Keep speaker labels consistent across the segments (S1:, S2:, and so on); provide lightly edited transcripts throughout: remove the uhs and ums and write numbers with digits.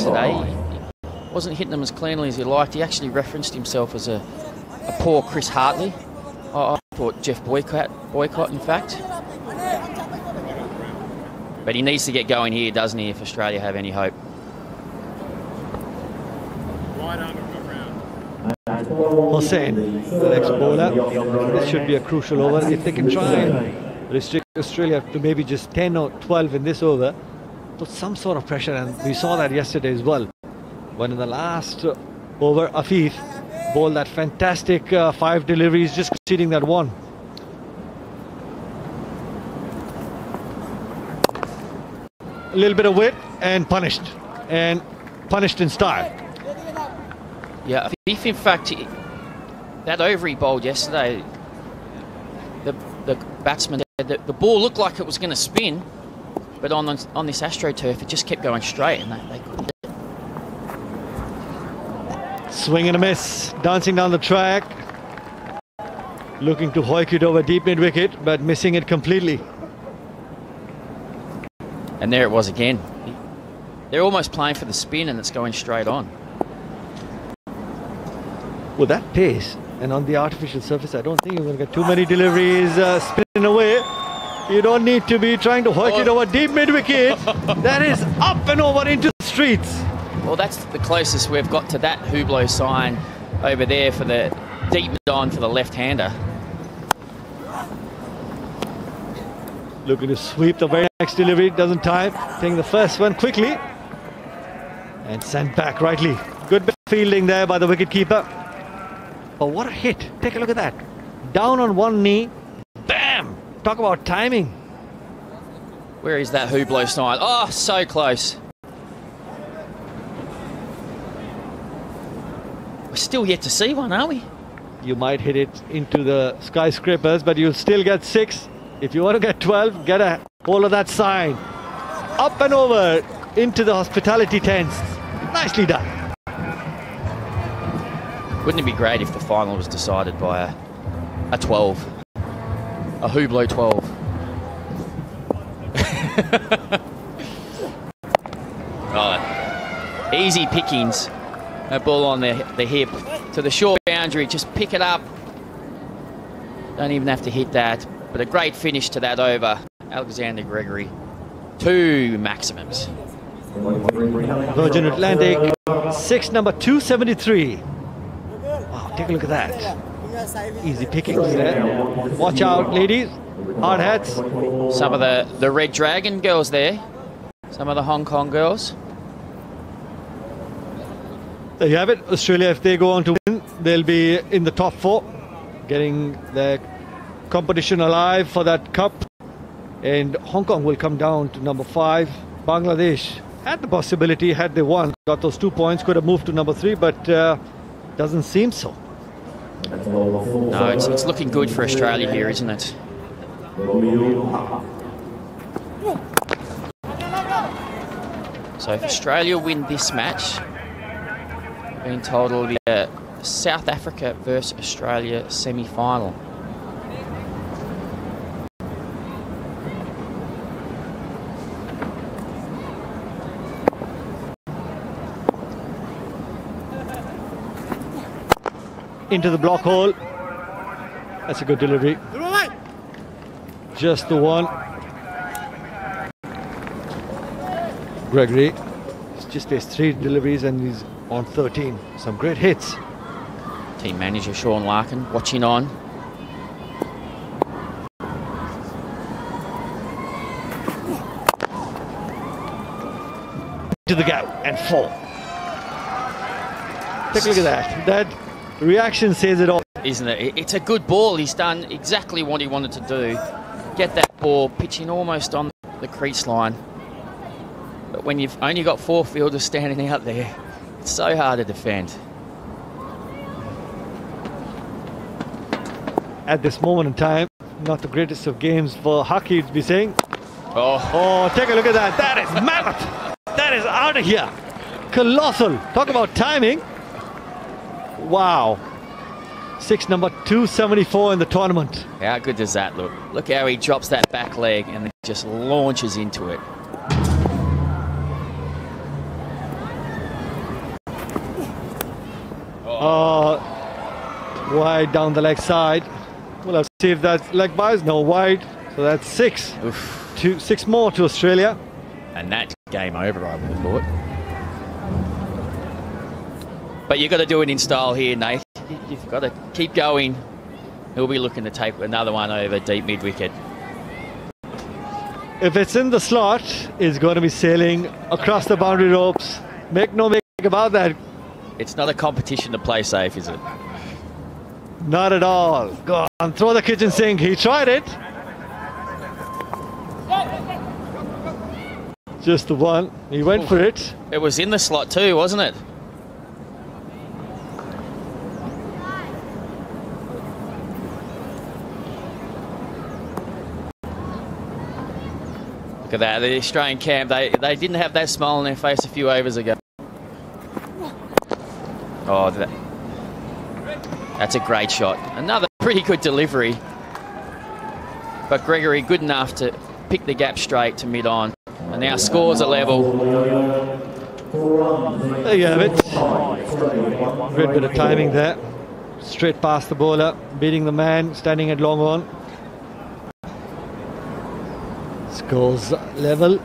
S1: yesterday. He wasn't hitting them as cleanly as he liked. He actually referenced himself as a poor Chris Hartley. I thought Jeff Boycott, in fact. But he needs to get going here, doesn't he, if Australia have any hope.
S2: Hussain, the next bowler. This should be a crucial over. If they can try and restrict Australia to maybe just 10 or 12 in this over, put some sort of pressure, and we saw that yesterday as well. When in the last over, Afif bowled that fantastic 5 deliveries, just conceding that one. A little bit of wit and punished in style.
S1: Yeah, if in fact that over he bowled yesterday, the batsman, the ball looked like it was going to spin, but on this AstroTurf it just kept going straight, and they couldn't.
S2: Swing and a miss, dancing down the track, looking to hoik it over deep mid wicket, but missing it completely.
S1: And there it was again. They're almost playing for the spin, and it's going straight on.
S2: With that pace and on the artificial surface, I don't think you're going to get too many deliveries spinning away. You don't need to be trying to hoik it over deep mid wicket. That is up and over into the streets.
S1: Well, that's the closest we've got to that Hublot sign over there for the deep mid on for the left-hander.
S2: Looking to sweep the very next delivery, doesn't time. Taking the first one quickly and sent back rightly. Good bit of fielding there by the wicketkeeper. But what a hit. Take a look at that. Down on one knee. Bam! Talk about timing.
S1: Where is that Hublot sign? Oh, so close. We're still yet to see one, aren't we?
S2: You might hit it into the skyscrapers, but you'll still get 6. If you want to get 12, get a hold of that sign. Up and over into the hospitality tents. Nicely done.
S1: Wouldn't it be great if the final was decided by a 12? A Hublot 12. Oh, easy pickings. A ball on the hip to the short boundary. Just pick it up. Don't even have to hit that. But a great finish to that over. Alexander Gregory. 2 maximums.
S2: Virgin Atlantic, 6 number 273. Wow, take a look at that. Easy pickings there. Watch out, ladies. Hard hats.
S1: Some of the Red Dragon girls there. Some of the Hong Kong girls.
S2: There you have it. Australia, if they go on to win, they'll be in the top 4, getting their competition alive for that cup. And Hong Kong will come down to number 5. Bangladesh had the possibility, had they won, got those 2 points, could have moved to number 3, but doesn't seem so.
S1: No, it's looking good for Australia here, isn't it? So if Australia win this match, I've been told it'll be a South Africa versus Australia semi-final.
S2: Into the block hole. That's a good delivery. Just the one. Gregory just faced 3 deliveries and he's on 13. Some great hits.
S1: Team manager Sean Larkin watching on.
S2: To the gap and 4. Take a look at that. That reaction says it all.
S1: Isn't it? It's a good ball. He's done exactly what he wanted to do. Get that ball pitching almost on the crease line. But when you've only got 4 fielders standing out there, it's so hard to defend.
S2: At this moment in time, not the greatest of games for hockey to be saying. Oh, take a look at that. That is mammoth. That is out of here. Colossal. Talk about timing. Wow. 6 number 274 in the tournament.
S1: How good does that look? Look how he drops that back leg and then just launches into it.
S2: Wide down the leg side. We'll have to see if that's leg buys. No, wide. So that's 6. Oof. 6 more to Australia.
S1: And that's game over, I would have thought. But you've got to do it in style here, Nate. You've got to keep going. He'll be looking to take another one over deep mid-wicket.
S2: If it's in the slot, it's going to be sailing across the boundary ropes. Make no mistake about that.
S1: It's not a competition to play safe, is it?
S2: Not at all. Go on, throw the kitchen sink. He tried it. Just the one. He went for it.
S1: It was in the slot too, wasn't it? Look at that, the Australian camp, they didn't have that smile on their face a few overs ago. Oh, that's a great shot. Another pretty good delivery. But Gregory good enough to pick the gap straight to mid-on. And now scores at level.
S2: There you have it. Great bit of timing there. Straight past the bowler, beating the man, standing at long on. Scores level.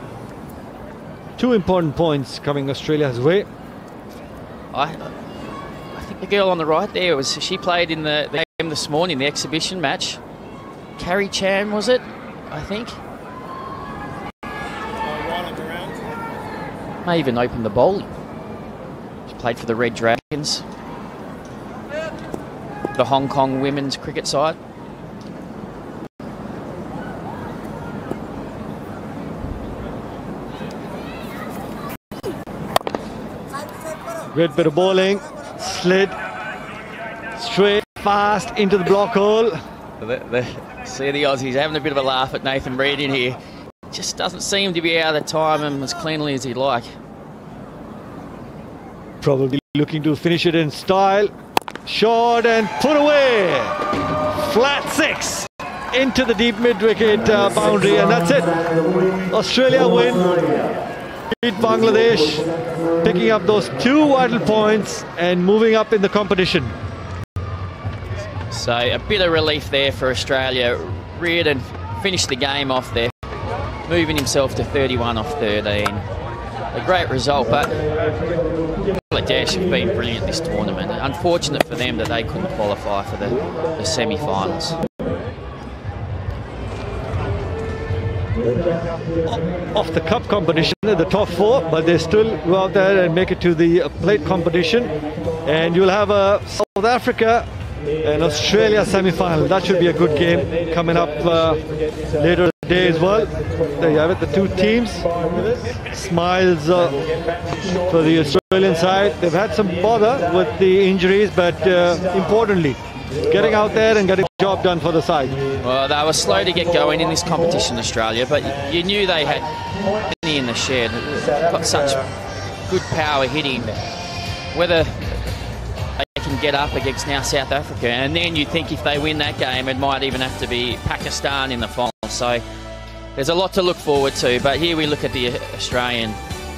S2: 2 important points coming Australia's way.
S1: I think the girl on the right there, she played in the game this morning, the exhibition match. Carrie Chan, was it? I think. May even open the bowling. She played for the Red Dragons, the Hong Kong women's cricket side.
S2: Great bit of bowling, slid straight fast into the block hole.
S1: See the Aussies having a bit of a laugh at Nathan Reid in here. Just doesn't seem to be out of time and as cleanly as he'd like.
S2: Probably looking to finish it in style. Short and put away. Flat 6 into the deep mid-wicket boundary, and that's it. Australia win. Beat Bangladesh, picking up those 2 vital points and moving up in the competition.
S1: So a bit of relief there for Australia. Reardon finished the game off there, moving himself to 31 off 13. A great result, but Bangladesh have been brilliant this tournament. Unfortunate for them that they couldn't qualify for the semi-finals.
S2: Off the cup competition in the top 4, but they still go out there and make it to the plate competition. And you'll have a South Africa and Australia semi-final. That should be a good game coming up later day as well. There you have it, the 2 teams. Smiles for the Australian side. They've had some bother with the injuries, but importantly, getting out there and getting the job done for the side.
S1: Well, they were slow to get going in this competition, Australia, but you knew they had plenty in the shed. Got such good power hitting. Whether they can get up against now South Africa, and then you think if they win that game, it might even have to be Pakistan in the final. So there's a lot to look forward to. But here we look at the Australian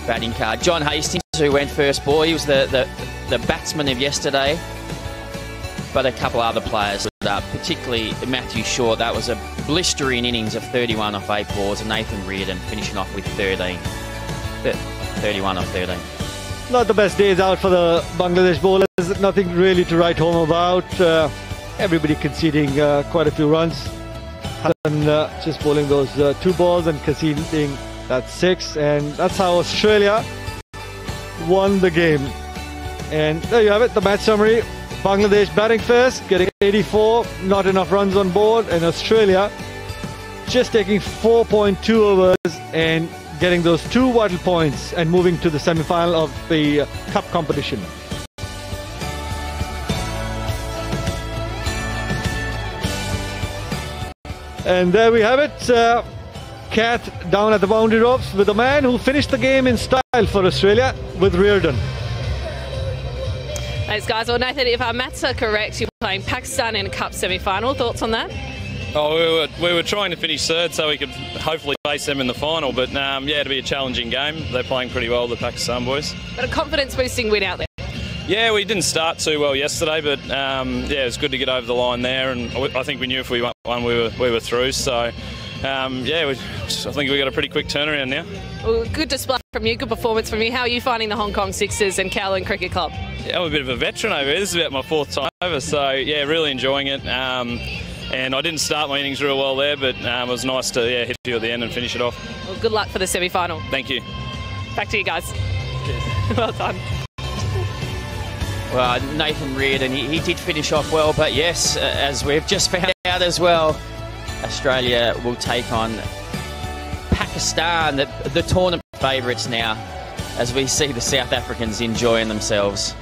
S1: batting card. John Hastings, who went first ball, he was the batsman of yesterday. But a couple other players stood up, particularly Matthew Short. That was a blistering innings of 31 off 8 balls, and Nathan Reardon finishing off with 13. 31 off 13.
S2: Not the best days out for the Bangladesh bowlers. Nothing really to write home about. Everybody conceding quite a few runs. And just bowling those 2 balls and conceding that 6. And that's how Australia won the game. And there you have it, the match summary. Bangladesh batting first, getting 84, not enough runs on board, and Australia just taking 4.2 overs and getting those 2 vital points and moving to the semi-final of the cup competition. And there we have it. Cat down at the boundary ropes with a man who finished the game in style for Australia with Reardon.
S3: Thanks, guys. Well, Nathan, if our maths are correct, you're playing Pakistan in a cup semi-final. Thoughts on that?
S4: Oh, we were trying to finish third so we could hopefully face them in the final. But, yeah, it'll be a challenging game. They're playing pretty well, the Pakistan boys.
S3: But a confidence-boosting win out there.
S4: Yeah, we didn't start too well yesterday, but yeah, it was good to get over the line there, and I think we knew if we won, we were through. So yeah, I think we got a pretty quick turnaround now.
S3: Well, good display from you, good performance from you. How are you finding the Hong Kong Sixers and Kowloon Cricket Club?
S4: Yeah, I'm a bit of a veteran over here. This is about my 4th time over, so yeah, really enjoying it. And I didn't start my innings real well there, but it was nice to hit a few at the end and finish it off.
S3: Well, good luck for the semi-final.
S4: Thank you.
S3: Back to you guys. Well done.
S1: Well, Nathan Reardon, he did finish off well, but yes, as we've just found out as well, Australia will take on Pakistan, the tournament favourites now, as we see the South Africans enjoying themselves.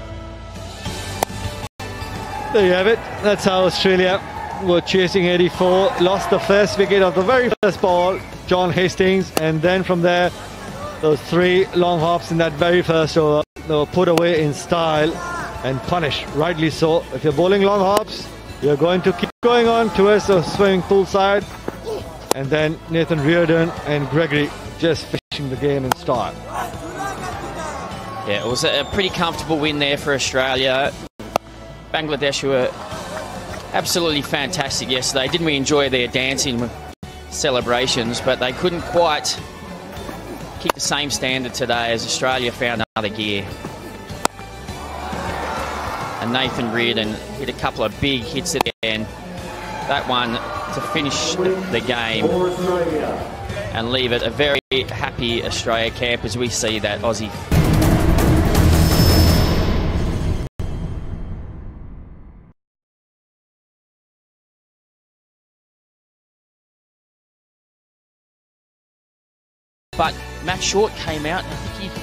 S2: There you have it. That's how Australia were chasing 84. Lost the first wicket of the very first ball, John Hastings, and then from there, those 3 long hops in that very first over, they were put away in style and punished, rightly so. If you're bowling long hops, you're going to keep going on towards the swimming pool side, and then Nathan Reardon and Gregory just finishing the game in style.
S1: Yeah, it was a pretty comfortable win there for Australia. Bangladesh were absolutely fantastic yesterday. Didn't we enjoy their dancing celebrations, but they couldn't quite keep the same standard today as Australia found another gear. And Nathan Reardon hit a couple of big hits at the end. That one to finish the game and leave it a very happy Australia camp as we see that Aussie. But Matt Short came out, and I think he got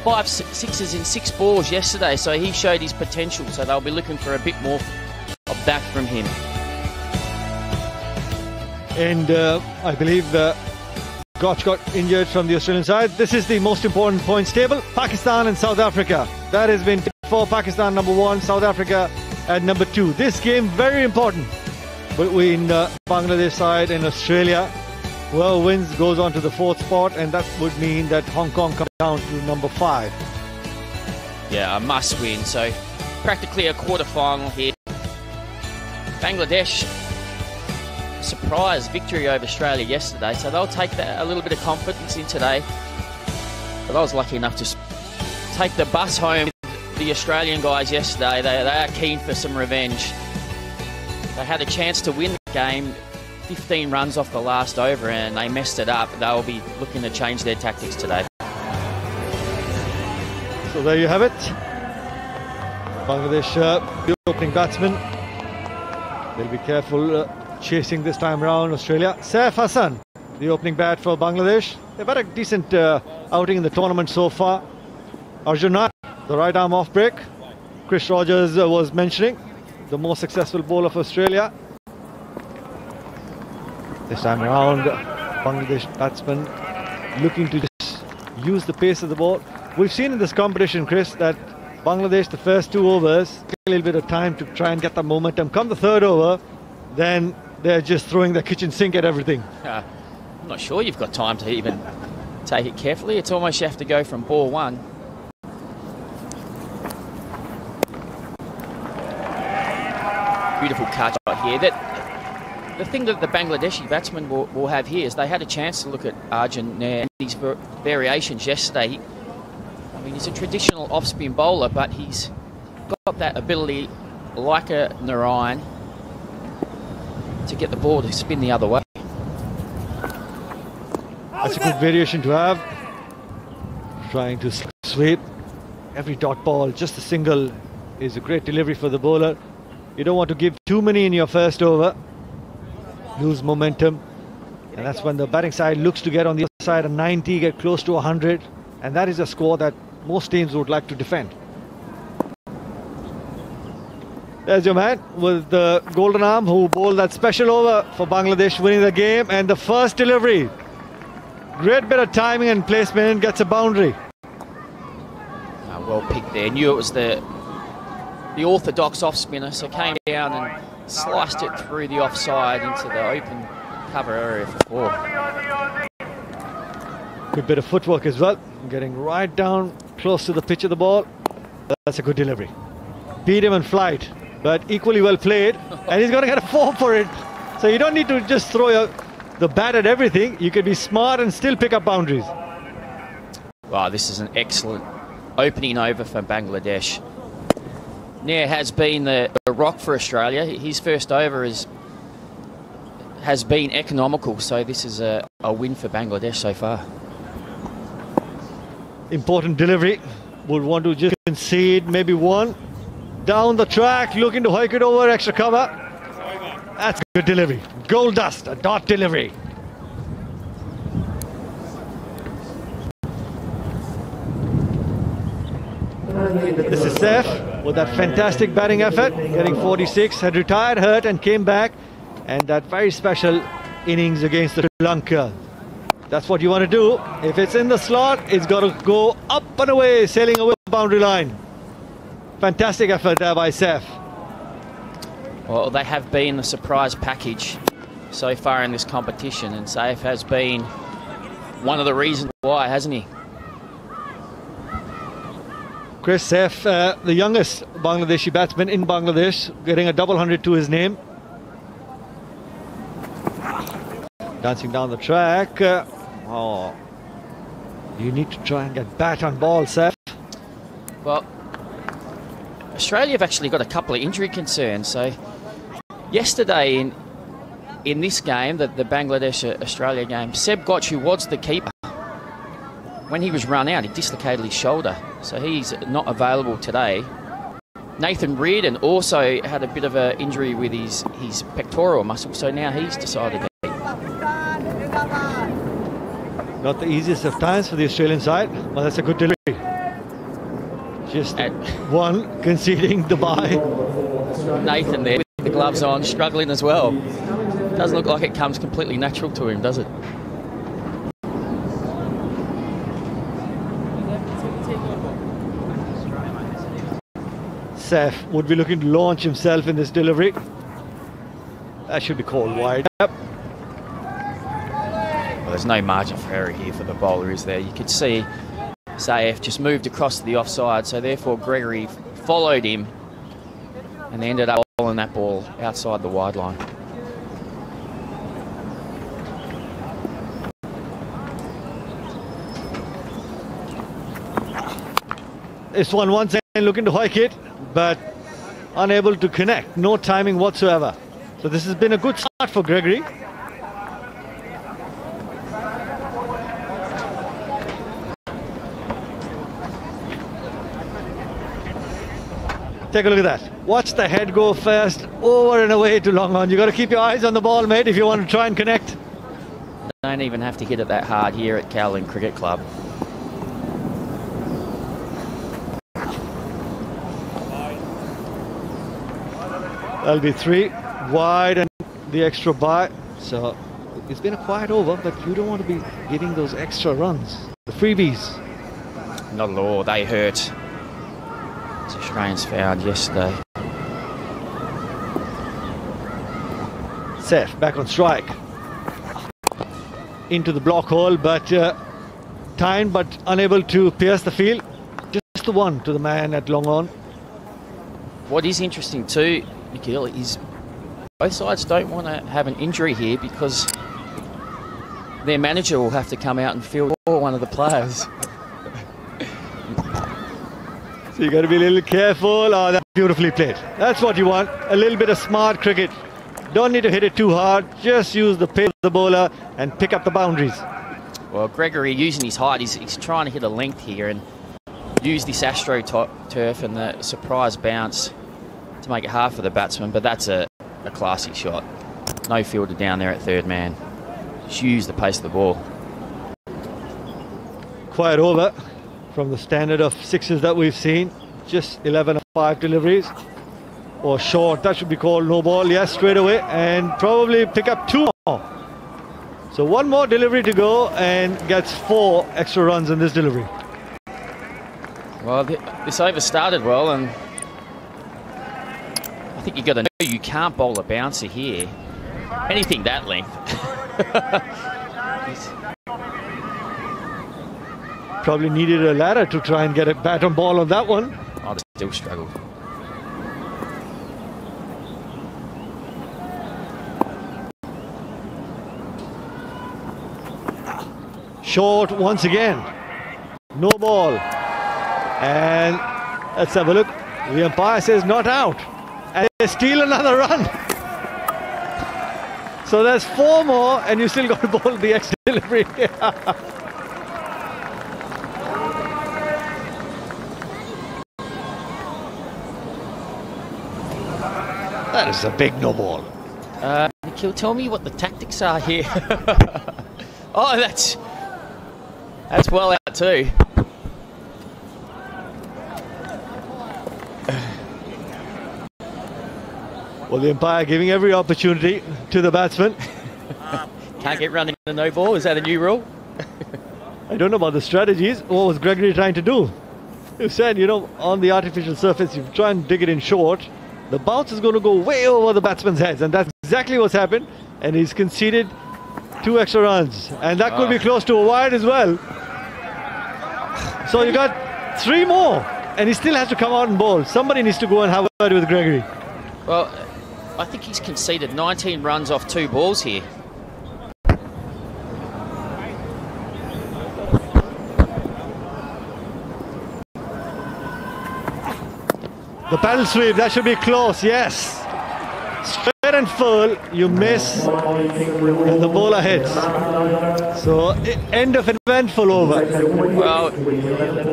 S1: 5 sixes in 6 balls yesterday, so he showed his potential, so they'll be looking for a bit more of that from him.
S2: And I believe Gotch got injured from the Australian side. This is the most important points table. Pakistan and South Africa. That has been for Pakistan #1, South Africa at #2. This game very important between Bangladesh side and Australia. Whoever wins goes on to the 4th spot, and that would mean that Hong Kong comes down to #5.
S1: Yeah, a must win, so practically a quarter-final here. Bangladesh, surprise victory over Australia yesterday, so they'll take a little bit of confidence in today. But I was lucky enough to take the bus home with the Australian guys yesterday. They are keen for some revenge. They had a chance to win the game, 15 runs off the last over, and they messed it up. They'll be looking to change their tactics today.
S2: So there you have it. Bangladesh, the opening batsman. They'll be careful chasing this time around. Australia. Saif Hassan, the opening bat for Bangladesh. They've had a decent outing in the tournament so far. Arjun Nair, the right arm off break. Chris Rogers was mentioning the most successful bowler for Australia. This time around, Bangladesh batsman looking to just use the pace of the ball. We've seen in this competition, Chris, that Bangladesh, the first 2 overs, take a little bit of time to try and get the momentum. Come the 3rd over, then they're just throwing the kitchen sink at everything.
S1: I'm not sure you've got time to even take it carefully. It's almost you have to go from ball 1. Beautiful cut shot here. The thing that the Bangladeshi batsmen will have here is they had a chance to look at Arjun Nair and these variations yesterday. I mean, he's a traditional off-spin bowler, but he's got that ability, like a Narayan, to get the ball to spin the other way.
S2: That's a good variation to have. Trying to sweep every dot ball, just a single is a great delivery for the bowler. You don't want to give too many in your first over, lose momentum, and that's when the batting side looks to get on the other side of 90, get close to 100, and that is a score that most teams would like to defend. There's your man with the golden arm who bowled that special over for Bangladesh, winning the game, and the first delivery. Great bit of timing and placement, gets a boundary.
S1: Well picked there. Knew it was the orthodox off spinner, so came down and sliced it through the offside into the open cover area for 4.
S2: Good bit of footwork as well, getting right down close to the pitch of the ball. That's a good delivery. Beat him on flight, but equally well played. And he's going to get a 4 for it. So you don't need to just throw the bat at everything. You can be smart and still pick up boundaries.
S1: Wow, this is an excellent opening over for Bangladesh. Nair has been the rock for Australia. His first over has been economical, so this is a win for Bangladesh so far.
S2: Important delivery. Would want to just concede maybe one. Down the track, looking to hike it over, extra cover. That's good delivery. Gold dust, a dot delivery. This is Saif with that fantastic batting effort, getting 46, had retired hurt and came back, and that very special innings against Sri Lanka. That's what you want to do. If it's in the slot, it's got to go up and away, sailing away the boundary line. Fantastic effort there by Saif.
S1: Well, they have been the surprise package so far in this competition, and Saif has been one of the reasons why, hasn't he?
S2: Chris Saif, the youngest Bangladeshi batsman in Bangladesh, getting a double 100 to his name. Dancing down the track. Oh, you need to try and get bat on ball, Saif.
S1: Well, Australia have actually got a couple of injury concerns. So yesterday in this game, the Bangladesh-Australia game, Seb Gotch, who was the keeper, when he was run out, he dislocated his shoulder. So he's not available today. Nathan Reardon also had a bit of an injury with his pectoral muscle, so now he's decided to eat.
S2: Not the easiest of times for the Australian side. Well, that's a good delivery. Just one conceding the bye.
S1: Nathan there with the gloves on, struggling as well. Doesn't look like it comes completely natural to him, does it?
S2: Saif would be looking to launch himself in this delivery. That should be called wide. Yep.
S1: Well, there's no margin for error here for the bowler, is there? You could see Saif just moved across to the offside, so therefore Gregory followed him and they ended up bowling that ball outside the wide line.
S2: This one once again looking to hike it, but unable to connect. No timing whatsoever. So this has been a good start for Gregory. Take a look at that. Watch the head go first, over and away to long on. You've got to keep your eyes on the ball, mate, if you want to try and connect.
S1: Don't even have to hit it that hard here at Cowling Cricket Club.
S2: That'll be 3 wide and the extra bye. So it's been a quiet over, but you don't want to be getting those extra runs, the freebies.
S1: Not at all, they hurt. As Australians found yesterday.
S2: Saif back on strike. Into the block hole, but timed but unable to pierce the field. Just the one to the man at long on.
S1: What is interesting too, Nikhil, is both sides don't want to have an injury here because their manager will have to come out and field one of the players.
S2: So you got to be a little careful. Oh, that's beautifully played. That's what you want. A little bit of smart cricket. Don't need to hit it too hard. Just use the pace of the bowler and pick up the boundaries.
S1: Well, Gregory using his height, he's trying to hit a length here and use this AstroTurf and the surprise bounce to make it hard for the batsman, but that's a classy shot. No fielder down there at third man. Just use the pace of the ball.
S2: Quiet over from the standard of sixes that we've seen. Just 11 of 5 deliveries. Or short, that should be called no ball. Yes, straight away, and probably pick up 2 more. So 1 more delivery to go and gets 4 extra runs in this delivery.
S1: Well, this over started well, and I think you've got to know you can't bowl a bouncer here. Anything that length.
S2: Probably needed a ladder to try and get a bat on ball on that one.
S1: Oh, the still struggled.
S2: Short once again. No ball. And let's have a look. The umpire says not out. And they steal another run. So there's 4 more and you still got to bowl the extra delivery. That is a big no ball.
S1: Nikhil, tell me what the tactics are here. Oh, that's well out too.
S2: Well, the umpire giving every opportunity to the batsman.
S1: Can't get running the no ball. Is that a new rule?
S2: I don't know about the strategies. What was Gregory trying to do? He said, you know, on the artificial surface, you try and dig it in short. The bounce is going to go way over the batsman's heads, and that's exactly what's happened. And he's conceded 2 extra runs, and that could be close to a wide as well. So you got 3 more, and he still has to come out and bowl. Somebody needs to go and have a word with Gregory.
S1: Well, I think he's conceded 19 runs off 2 balls here.
S2: The paddle sweep, that should be close, yes. Straight and full, you miss, and the bowler hits. So, end of eventful over.
S1: Well,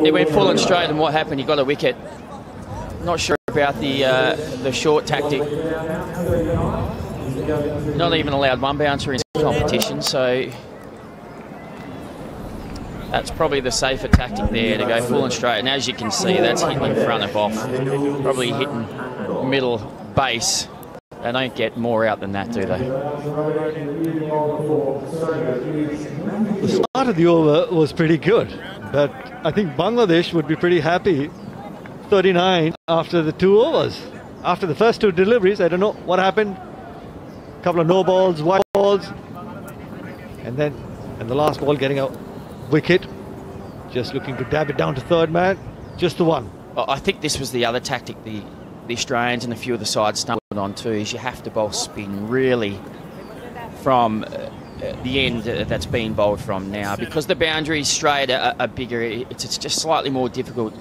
S1: he went full and straight, and what happened? He got a wicket. Not sure about the short tactic. Not even allowed 1 bouncer in competition, so that's probably the safer tactic there, to go full and straight. And as you can see, that's hitting in front of off. Probably hitting middle base. They don't get more out than that, do they?
S2: The start of the over was pretty good, but I think Bangladesh would be pretty happy. 39 after the 2 overs. After the first 2 deliveries, I don't know what happened. A couple of no balls, white balls, and the last ball getting out. Wicket, just looking to dab it down to 3rd man, just the 1.
S1: Well, I think this was the other tactic the Australians and a few of the sides stumbled on too, is you have to bowl spin really from the end that's being bowled from now, because the boundaries straight are bigger. It's just slightly more difficult.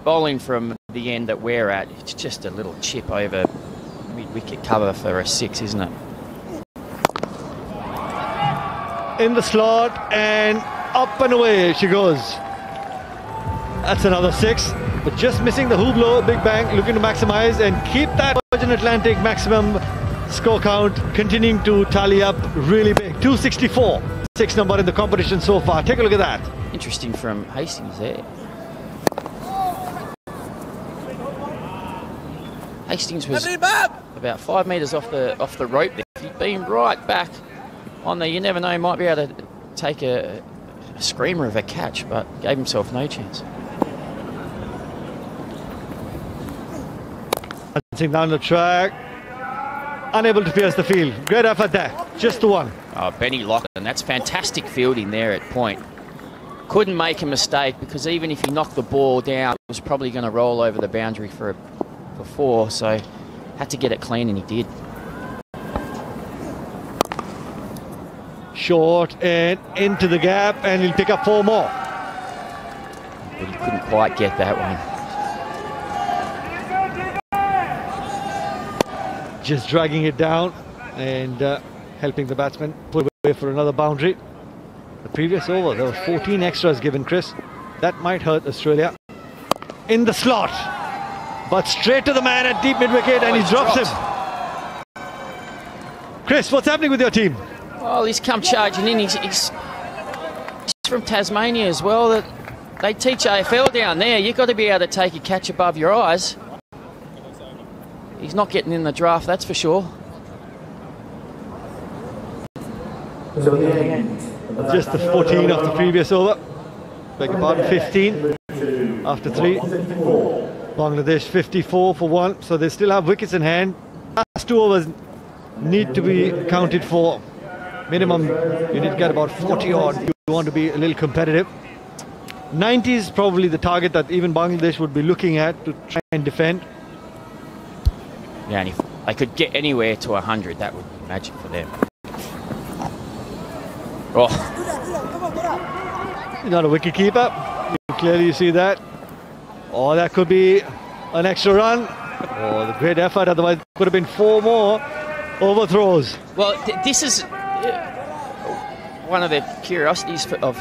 S1: Bowling from the end that we're at, it's just a little chip over mid-wicket cover for a 6, isn't it?
S2: In the slot, and up and away she goes. That's another 6, but just missing the Hublot Big Bang, looking to maximise and keep that Virgin Atlantic maximum score count continuing to tally up really big. 264, 6 number in the competition so far. Take a look at that.
S1: Interesting from Hastings there. Hastings was about 5 metres off the rope there. If he'd been right back on there, you never know, he might be able to take a screamer of a catch, but gave himself no chance.
S2: Dancing down the track, unable to pierce the field. Great effort there, just the 1.
S1: Oh, Benny Lockton, that's fantastic fielding there at point. Couldn't make a mistake, because even if he knocked the ball down, it was probably going to roll over the boundary for 4, so had to get it clean, and he did.
S2: Short and into the gap, and he'll pick up 4 more.
S1: But he couldn't quite get that one.
S2: Just dragging it down and helping the batsman put away for another boundary. The previous over, there were 14 extras given, Chris. That might hurt Australia. In the slot, but straight to the man at deep mid-wicket, and he drops him. Chris, what's happening with your team?
S1: Well, he's come charging in. He's from Tasmania as well. That they teach AFL down there. You've got to be able to take a catch above your eyes. He's not getting in the draft, that's for sure.
S2: Just the 14 of the previous over. Beg your pardon, 15 after 3. Bangladesh 54 for 1, so they still have wickets in hand. Last 2 overs need to be counted for. Minimum, you need to get about 40 odd if you want to be a little competitive. 90 is probably the target that even Bangladesh would be looking at to try and defend.
S1: Yeah, and if they could get anywhere to 100, that would be magic for them. Oh,
S2: Not a wicket keeper. Clearly you see that. Oh, that could be an extra run. Oh, the great effort. Otherwise, it could have been 4 more overthrows.
S1: well, this is one of the curiosities of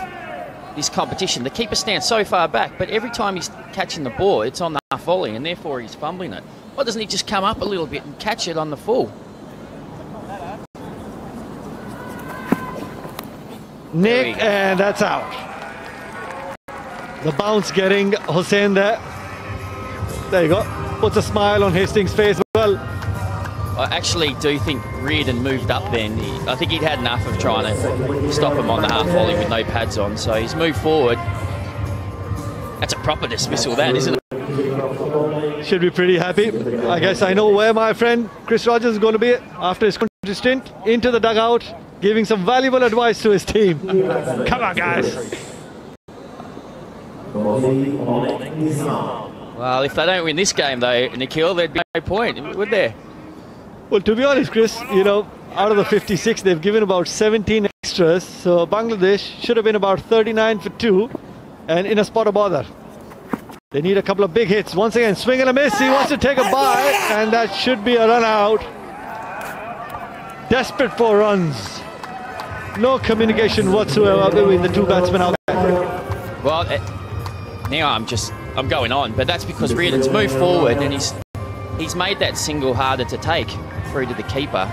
S1: this competition. The keeper stands so far back, but every time he's catching the ball, it's on the half volley, and therefore he's fumbling it. Why doesn't he just come up a little bit and catch it on the full?
S2: Nick, and that's out. The bounce getting Hussain there. There you go. Puts a smile on Hastings' face. Well,
S1: I actually do think Reardon moved up then. I think he'd had enough of trying to stop him on the half volley with no pads on, so he's moved forward. That's a proper dismissal, that, isn't it?
S2: should be pretty happy. I guess I know where my friend Chris Rogers is going to be after his stint. Into the dugout, giving some valuable advice to his team. Come on, guys.
S1: Well, if they don't win this game, though, Nikhil, there'd be no point, would there?
S2: Well, to be honest, Chris, you know, out of the 56, they've given about 17 extras. So Bangladesh should have been about 39 for 2 and in a spot of bother. They need a couple of big hits. Once again, swing and a miss. He wants to take a bite, and that should be a run out. Desperate for runs. No communication whatsoever between the two batsmen out there.
S1: Well, now I'm going on, but that's because Reardon's moved forward and he's made that single harder to take through to the keeper.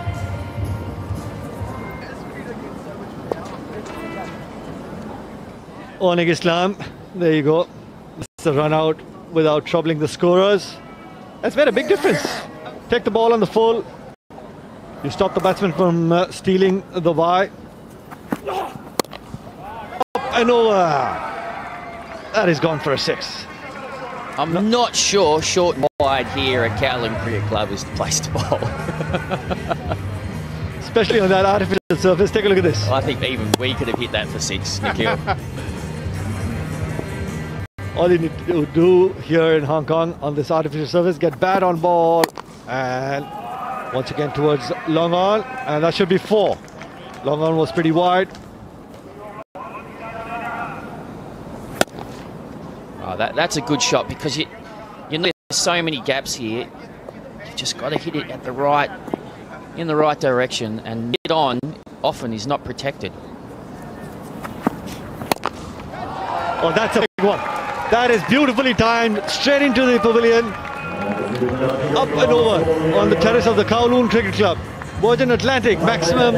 S2: Onig Islam, there you go. It's a run out without troubling the scorers. That's made a big difference. Take the ball on the full. You stop the batsman from stealing the bye. Up and over. That is gone for a 6.
S1: I'm not sure short and wide here at Cowling Cricket Club is the place to bowl.
S2: Especially on that artificial surface. Take a look at this.
S1: I think even we could have hit that for 6, Nikhil.
S2: All you need to do here in Hong Kong on this artificial surface, get bat on ball, and once again towards long on, and that should be 4. Long on was pretty wide.
S1: Oh, that's a good shot because you know there's so many gaps here. You just got to hit it at in the right direction, and mid on often is not protected.
S2: Oh, that's a big one. That is beautifully timed, straight into the pavilion. Up and over on the terrace of the Kowloon Cricket Club. Virgin Atlantic, maximum